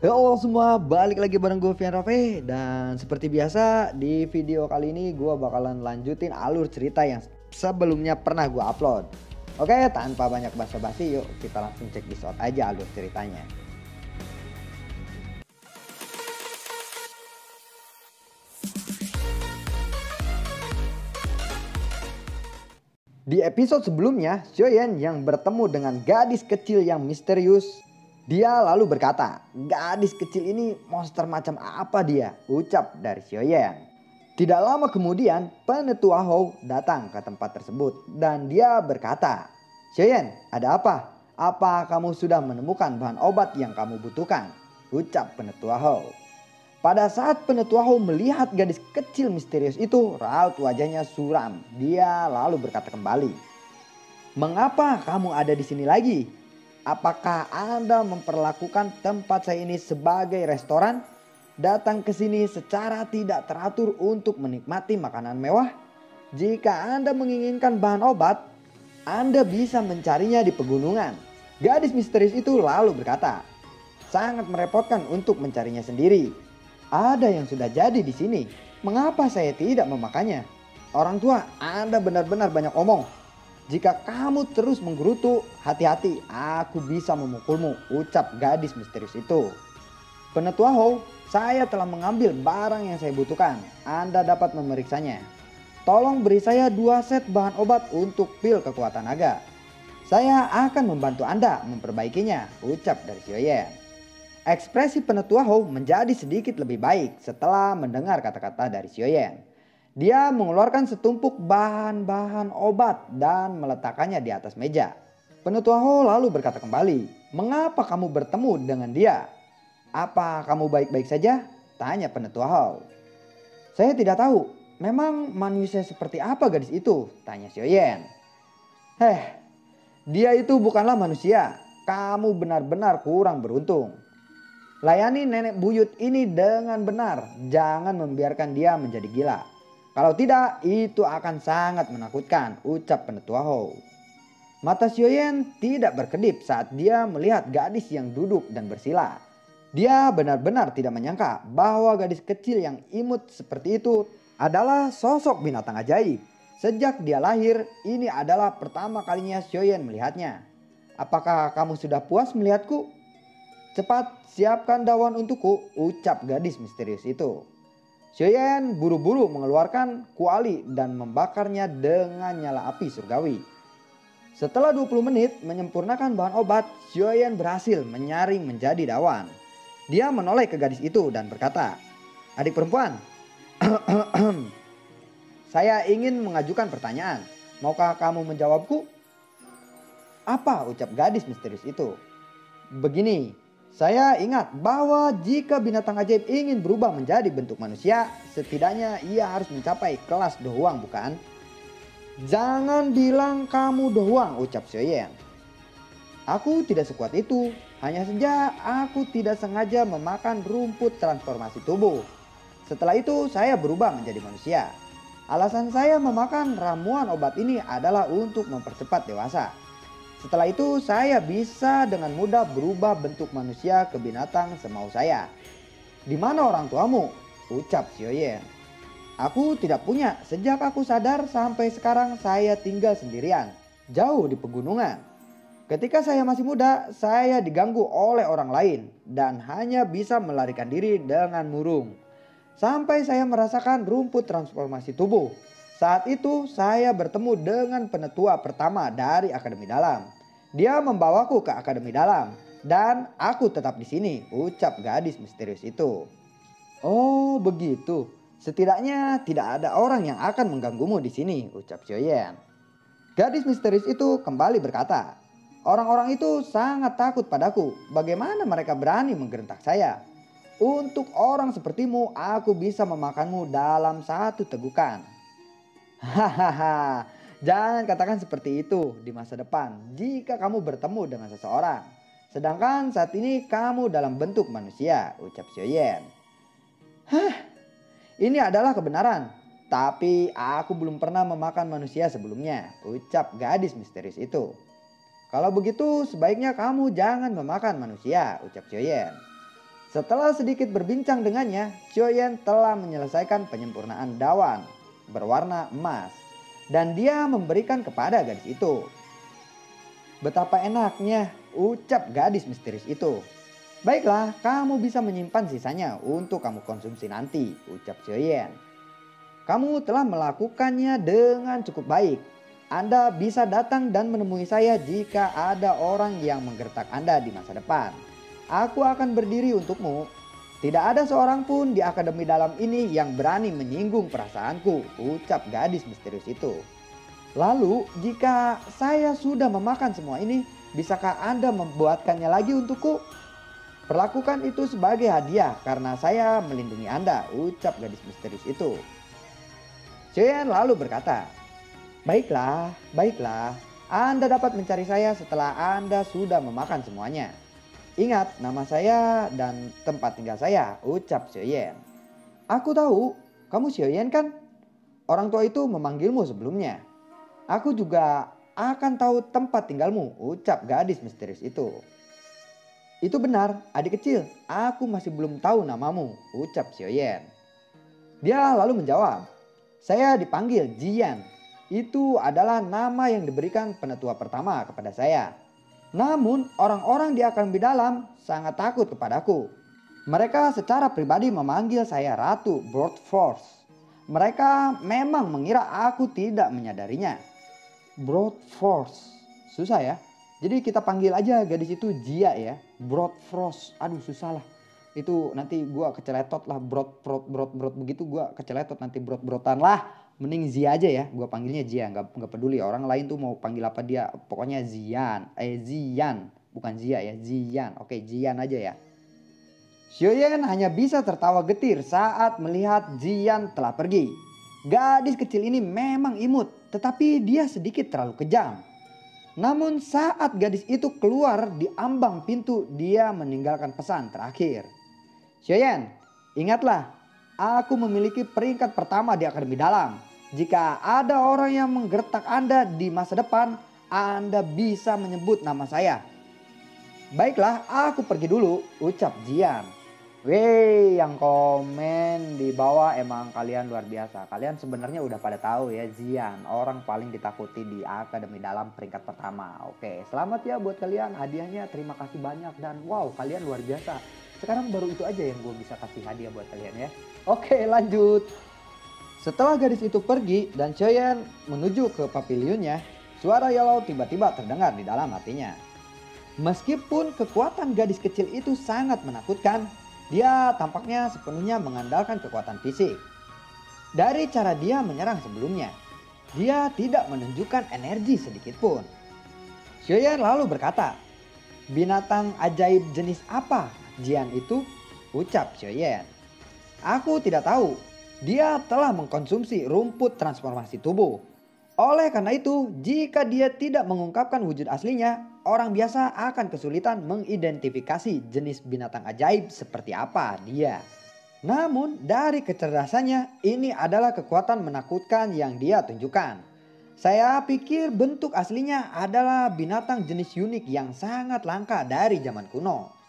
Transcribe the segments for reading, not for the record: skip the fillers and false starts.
Halo semua, balik lagi bareng gue Vian Rafe. Dan seperti biasa di video kali ini gue bakalan lanjutin alur cerita yang sebelumnya pernah gue upload. Oke, tanpa banyak basa-basi yuk kita langsung cek di shot aja alur ceritanya. Di episode sebelumnya, Xiaoyan yang bertemu dengan gadis kecil yang misterius. Dia lalu berkata, gadis kecil ini monster macam apa dia? Ucap dari Xiaoyan. Tidak lama kemudian, penetua Hou datang ke tempat tersebut dan dia berkata, Xiaoyan, ada apa? Apa kamu sudah menemukan bahan obat yang kamu butuhkan? Ucap penetua Hou. Pada saat penetua Hou melihat gadis kecil misterius itu, raut wajahnya suram. Dia lalu berkata kembali, mengapa kamu ada di sini lagi? Apakah Anda memperlakukan tempat saya ini sebagai restoran? Datang ke sini secara tidak teratur untuk menikmati makanan mewah? Jika Anda menginginkan bahan obat, Anda bisa mencarinya di pegunungan. Gadis misterius itu lalu berkata, sangat merepotkan untuk mencarinya sendiri. Ada yang sudah jadi di sini. Mengapa saya tidak memakannya? Orang tua, Anda benar-benar banyak omong. Jika kamu terus menggerutu, hati-hati, aku bisa memukulmu, ucap gadis misterius itu. Penetua Hou, saya telah mengambil barang yang saya butuhkan. Anda dapat memeriksanya. Tolong beri saya 2 set bahan obat untuk pil kekuatan naga. Saya akan membantu Anda memperbaikinya, ucap dari Xiaoyan. Ekspresi penetua Hou menjadi sedikit lebih baik setelah mendengar kata-kata dari Xiaoyan. Dia mengeluarkan setumpuk bahan-bahan obat dan meletakkannya di atas meja. Penetua Hou lalu berkata kembali, mengapa kamu bertemu dengan dia? Apa kamu baik-baik saja? Tanya penetua Hou. Saya tidak tahu, memang manusia seperti apa gadis itu? Tanya Xiaoyan. Dia itu bukanlah manusia, kamu benar-benar kurang beruntung. Layani nenek buyut ini dengan benar, jangan membiarkan dia menjadi gila. Kalau tidak, itu akan sangat menakutkan, ucap penetua Hou. Mata Xiaoyan tidak berkedip saat dia melihat gadis yang duduk dan bersila. Dia benar-benar tidak menyangka bahwa gadis kecil yang imut seperti itu adalah sosok binatang ajaib. Sejak dia lahir, ini adalah pertama kalinya Xiaoyan melihatnya. Apakah kamu sudah puas melihatku? Cepat siapkan daun untukku, ucap gadis misterius itu. Xiaoyan buru-buru mengeluarkan kuali dan membakarnya dengan nyala api surgawi. Setelah 20 menit menyempurnakan bahan obat, Xiaoyan berhasil menyaring menjadi daun. Dia menoleh ke gadis itu dan berkata, adik perempuan, saya ingin mengajukan pertanyaan. Maukah kamu menjawabku? Apa, ucap gadis misterius itu. Begini, saya ingat bahwa jika binatang ajaib ingin berubah menjadi bentuk manusia, setidaknya ia harus mencapai kelas dohuang, bukan? Jangan bilang kamu dohuang, ucap Xiaoyan. Aku tidak sekuat itu, hanya saja aku tidak sengaja memakan rumput transformasi tubuh. Setelah itu saya berubah menjadi manusia. Alasan saya memakan ramuan obat ini adalah untuk mempercepat dewasa. Setelah itu saya bisa dengan mudah berubah bentuk manusia ke binatang semau saya. Di mana orang tuamu? Ucap Xiaoyan. Aku tidak punya, sejak aku sadar sampai sekarang saya tinggal sendirian, jauh di pegunungan. Ketika saya masih muda, saya diganggu oleh orang lain dan hanya bisa melarikan diri dengan murung. Sampai saya merasakan rumput transformasi tubuh. Saat itu saya bertemu dengan penetua pertama dari Akademi Dalam. Dia membawaku ke Akademi Dalam dan aku tetap di sini, ucap gadis misterius itu. Oh begitu, setidaknya tidak ada orang yang akan mengganggumu di sini, ucap Xiaoyan. Gadis misterius itu kembali berkata, orang-orang itu sangat takut padaku, bagaimana mereka berani menggerentak saya? Untuk orang sepertimu aku bisa memakanmu dalam 1 tegukan. Hahaha, jangan katakan seperti itu di masa depan jika kamu bertemu dengan seseorang. Sedangkan saat ini kamu dalam bentuk manusia, ucap Xiaoyan. Ini adalah kebenaran. Tapi aku belum pernah memakan manusia sebelumnya, ucap gadis misterius itu. Kalau begitu sebaiknya kamu jangan memakan manusia, ucap Xiaoyan. Setelah sedikit berbincang dengannya, Xiaoyan telah menyelesaikan penyempurnaan dawan berwarna emas dan dia memberikan kepada gadis itu. Betapa enaknya, ucap gadis misterius itu. Baiklah, kamu bisa menyimpan sisanya untuk kamu konsumsi nanti, ucap Xiaoyan. Kamu telah melakukannya dengan cukup baik. Anda bisa datang dan menemui saya jika ada orang yang menggertak Anda di masa depan. Aku akan berdiri untukmu. Tidak ada seorang pun di akademi dalam ini yang berani menyinggung perasaanku, ucap gadis misterius itu. Lalu, jika saya sudah memakan semua ini, bisakah Anda membuatkannya lagi untukku? Perlakukan itu sebagai hadiah karena saya melindungi Anda, ucap gadis misterius itu. Xiaoyan lalu berkata, baiklah, baiklah, Anda dapat mencari saya setelah Anda sudah memakan semuanya. Ingat nama saya dan tempat tinggal saya, ucap Xiaoyan. Aku tahu, kamu Xiaoyan kan? Orang tua itu memanggilmu sebelumnya. Aku juga akan tahu tempat tinggalmu, ucap gadis misterius itu. Itu benar, adik kecil, aku masih belum tahu namamu, ucap Xiaoyan. Dia lalu menjawab, saya dipanggil Jian. Itu adalah nama yang diberikan penetua pertama kepada saya. Namun orang-orang di akademi dalam sangat takut kepadaku. Mereka secara pribadi memanggil saya Ratu Broadforce. Mereka memang mengira aku tidak menyadarinya. Broadforce, susah ya. Jadi kita panggil aja gadis itu Jia ya. Broadforce, aduh susah lah. Itu nanti gua keceletot lah brot begitu gua keceletot nanti brotan lah. Mending Zia aja ya, gue panggilnya Zia, nggak peduli orang lain tuh mau panggil apa dia, pokoknya Zian, bukan Zia ya, Zian, oke Zian aja ya. Xiaoyan hanya bisa tertawa getir saat melihat Zian telah pergi. Gadis kecil ini memang imut, tetapi dia sedikit terlalu kejam. Namun saat gadis itu keluar di ambang pintu, dia meninggalkan pesan terakhir. Xiaoyan, ingatlah, aku memiliki peringkat pertama di akademi dalam. Jika ada orang yang menggertak Anda di masa depan, Anda bisa menyebut nama saya. Baiklah, aku pergi dulu, ucap Jian. Weh, yang komen di bawah emang kalian luar biasa. Kalian sebenarnya udah pada tahu ya, Jian, orang paling ditakuti di akademi dalam peringkat pertama. Oke, selamat ya buat kalian, hadiahnya terima kasih banyak dan wow, kalian luar biasa. Sekarang baru itu aja yang gue bisa kasih hadiah buat kalian ya. Oke, lanjut. Setelah gadis itu pergi dan Xiaoyan menuju ke pavilionnya, suara Yellow tiba-tiba terdengar di dalam hatinya. Meskipun kekuatan gadis kecil itu sangat menakutkan, dia tampaknya sepenuhnya mengandalkan kekuatan fisik. Dari cara dia menyerang sebelumnya, dia tidak menunjukkan energi sedikit pun. Xiaoyan lalu berkata, binatang ajaib jenis apa Jian itu? Ucap Xiaoyan. Aku tidak tahu. Dia telah mengkonsumsi rumput transformasi tubuh. Oleh karena itu, jika dia tidak mengungkapkan wujud aslinya, orang biasa akan kesulitan mengidentifikasi jenis binatang ajaib seperti apa dia. Namun dari kecerdasannya, ini adalah kekuatan menakutkan yang dia tunjukkan. Saya pikir bentuk aslinya adalah binatang jenis unik yang sangat langka dari zaman kuno.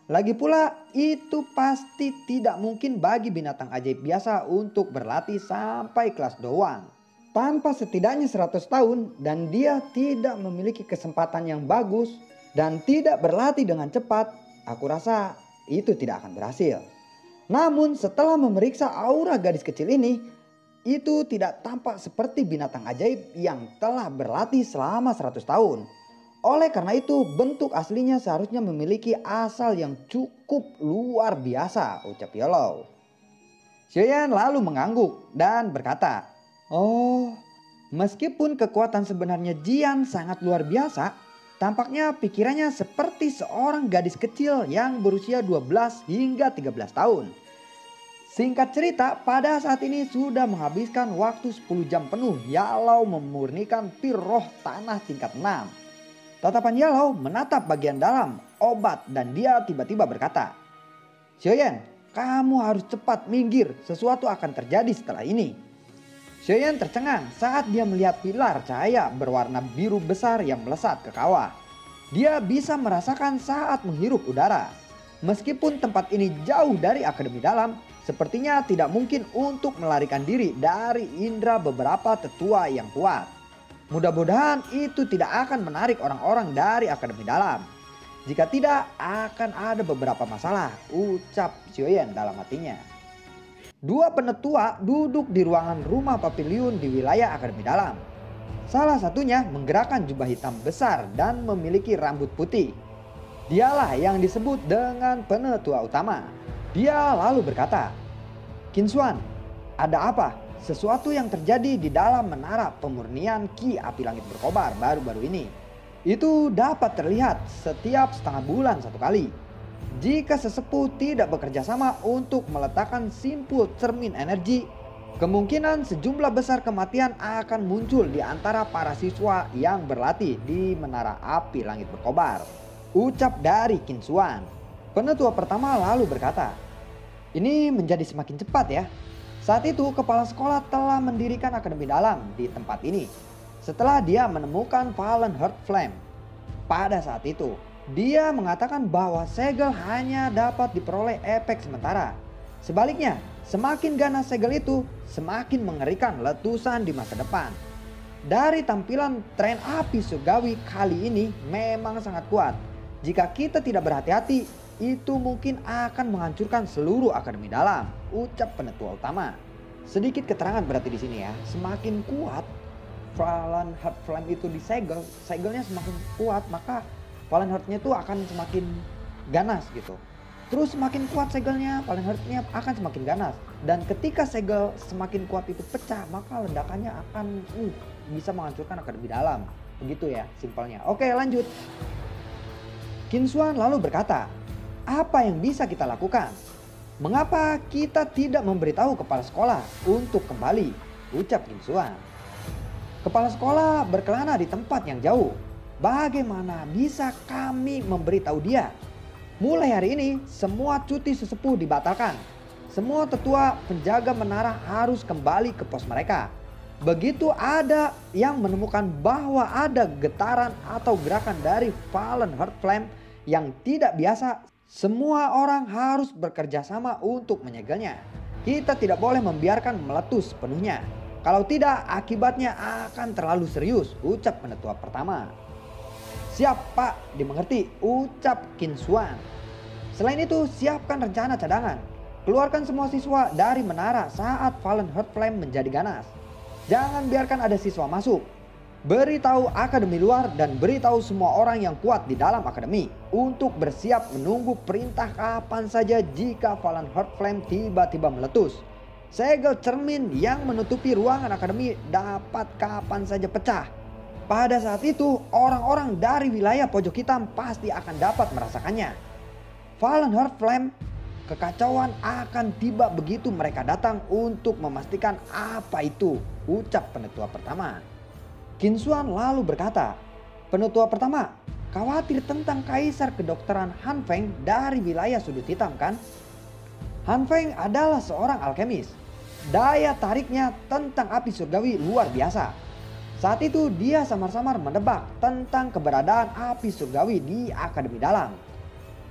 Lagi pula itu pasti tidak mungkin bagi binatang ajaib biasa untuk berlatih sampai kelas doang. Tanpa setidaknya 100 tahun dan dia tidak memiliki kesempatan yang bagus dan tidak berlatih dengan cepat, aku rasa itu tidak akan berhasil. Namun setelah memeriksa aura gadis kecil ini, itu tidak tampak seperti binatang ajaib yang telah berlatih selama 100 tahun. Oleh karena itu bentuk aslinya seharusnya memiliki asal yang cukup luar biasa, ucap Yellow. Xiaoyan lalu mengangguk dan berkata, oh, meskipun kekuatan sebenarnya Jian sangat luar biasa, tampaknya pikirannya seperti seorang gadis kecil yang berusia 12 hingga 13 tahun. Singkat cerita, pada saat ini sudah menghabiskan waktu 10 jam penuh Yellow memurnikan pir roh tanah tingkat 6. Tatapan Yellow menatap bagian dalam obat dan dia tiba-tiba berkata, Xiaoyan, kamu harus cepat minggir, sesuatu akan terjadi setelah ini. Xiaoyan tercengang saat dia melihat pilar cahaya berwarna biru besar yang melesat ke kawah. Dia bisa merasakan saat menghirup udara. Meskipun tempat ini jauh dari Akademi Dalam, sepertinya tidak mungkin untuk melarikan diri dari indera beberapa tetua yang kuat. Mudah-mudahan itu tidak akan menarik orang-orang dari Akademi Dalam. Jika tidak, akan ada beberapa masalah, ucap Xiaoyan dalam hatinya. Dua penetua duduk di ruangan rumah pavilion di wilayah Akademi Dalam. Salah satunya menggerakkan jubah hitam besar dan memiliki rambut putih. Dialah yang disebut dengan penetua utama. Dia lalu berkata, "Qin Xuan, ada apa? Sesuatu yang terjadi di dalam menara pemurnian Ki Api Langit Berkobar baru-baru ini. Itu dapat terlihat setiap setengah bulan satu kali. Jika sesepuh tidak bekerja sama untuk meletakkan simpul cermin energi, kemungkinan sejumlah besar kematian akan muncul di antara para siswa yang berlatih di menara Api Langit Berkobar," ucap dari Qin Xuan. Penetua pertama lalu berkata, "Ini menjadi semakin cepat ya." Saat itu kepala sekolah telah mendirikan Akademi Dalam di tempat ini setelah dia menemukan Fallen Heart Flame. Pada saat itu dia mengatakan bahwa segel hanya dapat diperoleh efek sementara. Sebaliknya, semakin ganas segel itu, semakin mengerikan letusan di masa depan. Dari tampilan tren api surgawi kali ini memang sangat kuat. Jika kita tidak berhati-hati, itu mungkin akan menghancurkan seluruh Akademi Dalam, ucap penetua utama. Sedikit keterangan berarti di sini ya, semakin kuat Fallen Heart Flame itu disegel, segelnya semakin kuat, maka Fallen Heart-nya itu akan semakin ganas gitu. Terus semakin kuat segelnya, Fallen Heart-nya akan semakin ganas. Dan ketika segel semakin kuat itu pecah, maka ledakannya akan bisa menghancurkan Akademi Dalam. Begitu ya simpelnya. Oke, lanjut. Qin Xuan lalu berkata, "Apa yang bisa kita lakukan? Mengapa kita tidak memberitahu kepala sekolah untuk kembali?" ucap Qin Xuan. Kepala sekolah berkelana di tempat yang jauh. Bagaimana bisa kami memberitahu dia? Mulai hari ini semua cuti sesepuh dibatalkan. Semua tetua penjaga menara harus kembali ke pos mereka. Begitu ada yang menemukan bahwa ada getaran atau gerakan dari Fallen Heart Flame yang tidak biasa, semua orang harus bekerja sama untuk menyegelnya. Kita tidak boleh membiarkan meletus sepenuhnya. Kalau tidak, akibatnya akan terlalu serius, ucap penetua pertama. "Siap Pak, dimengerti," ucap Qin Xuan. Selain itu, siapkan rencana cadangan. Keluarkan semua siswa dari menara saat Fallen Heart Flame menjadi ganas. Jangan biarkan ada siswa masuk. Beritahu akademi luar dan beritahu semua orang yang kuat di dalam akademi untuk bersiap menunggu perintah kapan saja jika Fallen Heart Flame tiba-tiba meletus. Segel cermin yang menutupi ruangan akademi dapat kapan saja pecah. Pada saat itu, orang-orang dari wilayah pojok hitam pasti akan dapat merasakannya. Fallen Heart Flame, kekacauan akan tiba begitu mereka datang untuk memastikan apa itu, ucap penetua pertama. Qin Xuan lalu berkata, "Penetua pertama, khawatir tentang kaisar kedokteran Han Feng dari wilayah sudut hitam kan? Han Feng adalah seorang alkemis. Daya tariknya tentang api surgawi luar biasa. Saat itu dia samar-samar menebak tentang keberadaan api surgawi di Akademi Dalam.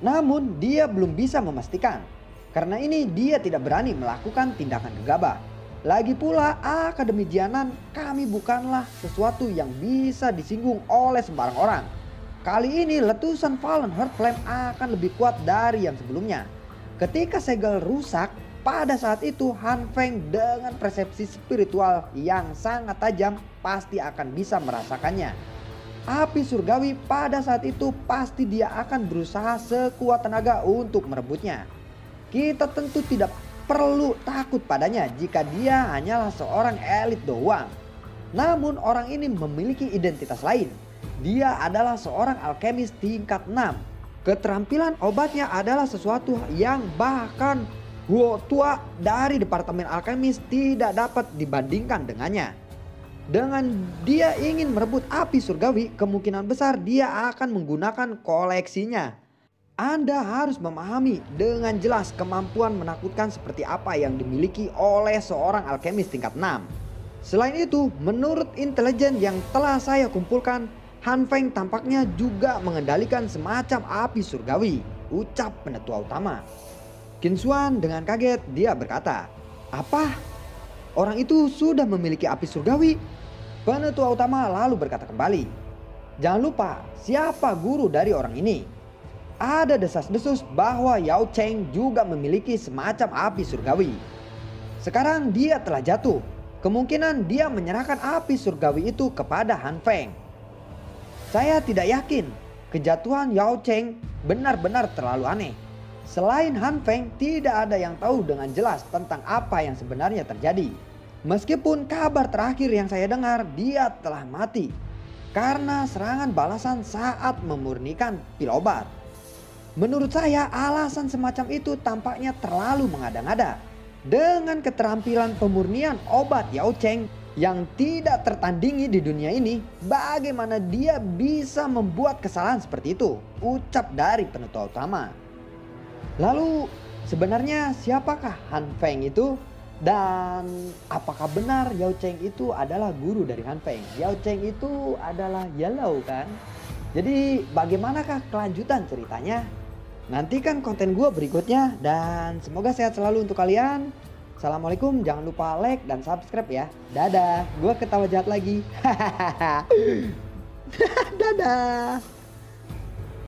Namun dia belum bisa memastikan. Karena ini dia tidak berani melakukan tindakan gegabah. Lagi pula Akademi Jianan kami bukanlah sesuatu yang bisa disinggung oleh sembarang orang. Kali ini letusan Fallen Heart Flame akan lebih kuat dari yang sebelumnya. Ketika segel rusak, pada saat itu Han Feng dengan persepsi spiritual yang sangat tajam pasti akan bisa merasakannya. Api surgawi pada saat itu pasti dia akan berusaha sekuat tenaga untuk merebutnya. Kita tentu tidak perlu takut padanya jika dia hanyalah seorang elit doang. Namun orang ini memiliki identitas lain. Dia adalah seorang alkemis tingkat 6. Keterampilan obatnya adalah sesuatu yang bahkan Huo tua dari Departemen Alkemis tidak dapat dibandingkan dengannya. Dengan dia ingin merebut api surgawi, kemungkinan besar dia akan menggunakan koleksinya. Anda harus memahami dengan jelas kemampuan menakutkan seperti apa yang dimiliki oleh seorang alkemis tingkat 6. Selain itu, menurut intelijen yang telah saya kumpulkan, Han Feng tampaknya juga mengendalikan semacam api surgawi, ucap penetua utama. Qin Xuan dengan kaget dia berkata, "Apa? Orang itu sudah memiliki api surgawi?" Penetua utama lalu berkata kembali, "Jangan lupa siapa guru dari orang ini." Ada desas-desus bahwa Yao Cheng juga memiliki semacam api surgawi. Sekarang dia telah jatuh. Kemungkinan dia menyerahkan api surgawi itu kepada Han Feng. Saya tidak yakin kejatuhan Yao Cheng benar-benar terlalu aneh. Selain Han Feng, tidak ada yang tahu dengan jelas tentang apa yang sebenarnya terjadi. Meskipun kabar terakhir yang saya dengar, dia telah mati karena serangan balasan saat memurnikan pil obat. Menurut saya alasan semacam itu tampaknya terlalu mengada-ngada. Dengan keterampilan pemurnian obat Yao Cheng yang tidak tertandingi di dunia ini, bagaimana dia bisa membuat kesalahan seperti itu? Ucap dari penetua utama. Lalu sebenarnya siapakah Han Feng itu? Dan apakah benar Yao Cheng itu adalah guru dari Han Feng? Yao Cheng itu adalah Yellow kan? Jadi bagaimanakah kelanjutan ceritanya? Nantikan konten gue berikutnya dan semoga sehat selalu untuk kalian. Assalamualaikum, jangan lupa like dan subscribe ya. Dadah, gue ketawa jahat lagi. Dadah.